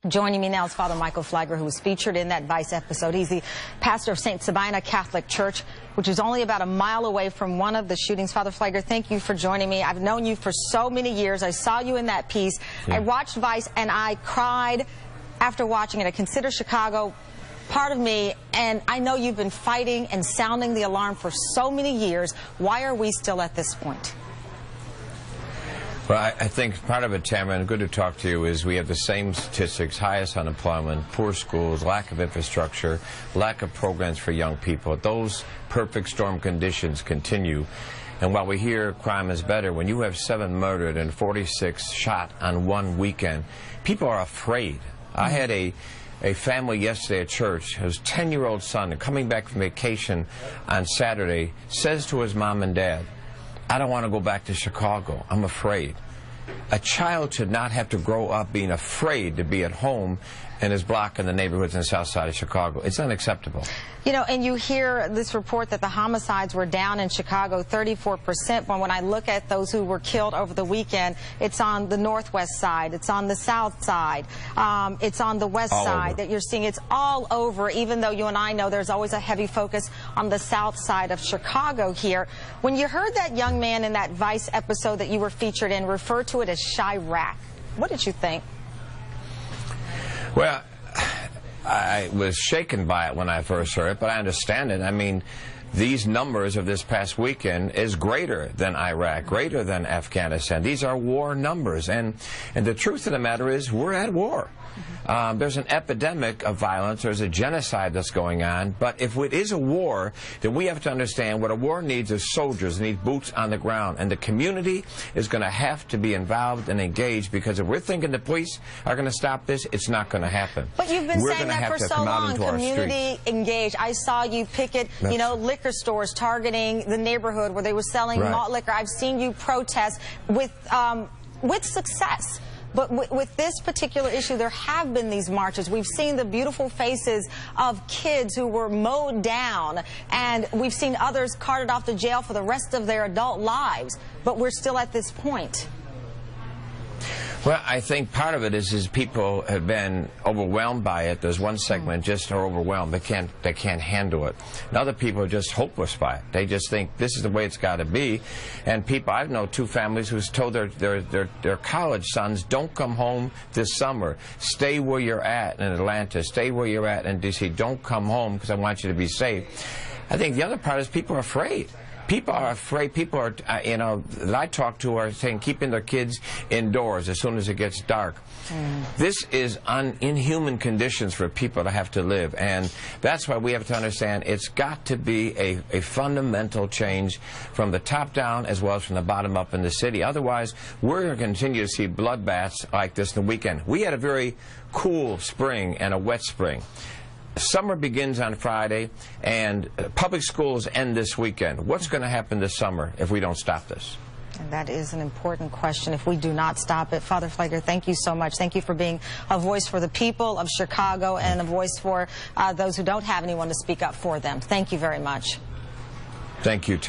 Joining me now is Father Michael Pfleger, who was featured in that Vice episode. He's the pastor of St. Sabina Catholic Church, which is only about a mile away from one of the shootings. Father Pfleger, thank you for joining me. I've known you for so many years. I saw you in that piece. Yeah. I watched Vice, and I cried after watching it. I consider Chicago part of me, and I know you've been fighting and sounding the alarm for so many years. Why are we still at this point? Well, I think part of it, Tamara, and good to talk to you, is we have the same statistics: highest unemployment, poor schools, lack of infrastructure, lack of programs for young people. Those perfect storm conditions continue. And while we hear crime is better, when you have 7 murdered and 46 shot on one weekend, people are afraid. I had a family yesterday at church. His 10-year-old son, coming back from vacation on Saturday, says to his mom and dad, "I don't want to go back to Chicago. I'm afraid." A child should not have to grow up being afraid to be at home in his block in the neighborhoods in the south side of Chicago. It's unacceptable. You know, and you hear this report that the homicides were down in Chicago 34%, but when I look at those who were killed over the weekend, it's on the northwest side, it's on the south side, it's on the west side that you're seeing. It's all over, even though you and I know there's always a heavy focus on the south side of Chicago here. When you heard that young man in that Vice episode that you were featured in refer to it as Chirac, what did you think? Well, I was shaken by it when I first heard it, but I understand it. I mean, these numbers of this past weekend is greater than Iraq, greater than Afghanistan. These are war numbers, and the truth of the matter is we're at war. There's an epidemic of violence. There's a genocide that's going on. But if it is a war, then we have to understand what a war needs is soldiers. It needs boots on the ground. And the community is going to have to be involved and engaged, because if we're thinking the police are going to stop this, it's not going to happen. But you've been saying that for so long, community engaged. I saw you picket, you know, liquor stores targeting the neighborhood where they were selling malt liquor. I've seen you protest with success. But with this particular issue, there have been these marches. We've seen the beautiful faces of kids who were mowed down, and we've seen others carted off to jail for the rest of their adult lives. But we're still at this point. Well, I think part of it is people have been overwhelmed by it. There's one segment just are overwhelmed. They can't handle it. And other people are just hopeless by it. They just think this is the way it's got to be. And people, I know 2 families who's told their college sons, don't come home this summer. Stay where you're at in Atlanta. Stay where you're at in D.C. Don't come home because I want you to be safe. I think the other part is people are afraid. People are afraid. People are, you know, that I talk to are saying keeping their kids indoors as soon as it gets dark. This is inhuman conditions for people to have to live, and that's why we have to understand it's got to be a fundamental change from the top down as well as from the bottom up in the city. Otherwise, we're going to continue to see bloodbaths like this in the weekend. We had a very cool spring and a wet spring. Summer begins on Friday, and public schools end this weekend. What's going to happen this summer if we don't stop this? And that is an important question if we do not stop it. Father Pfleger, thank you so much. Thank you for being a voice for the people of Chicago and a voice for those who don't have anyone to speak up for them. Thank you very much. Thank you, too.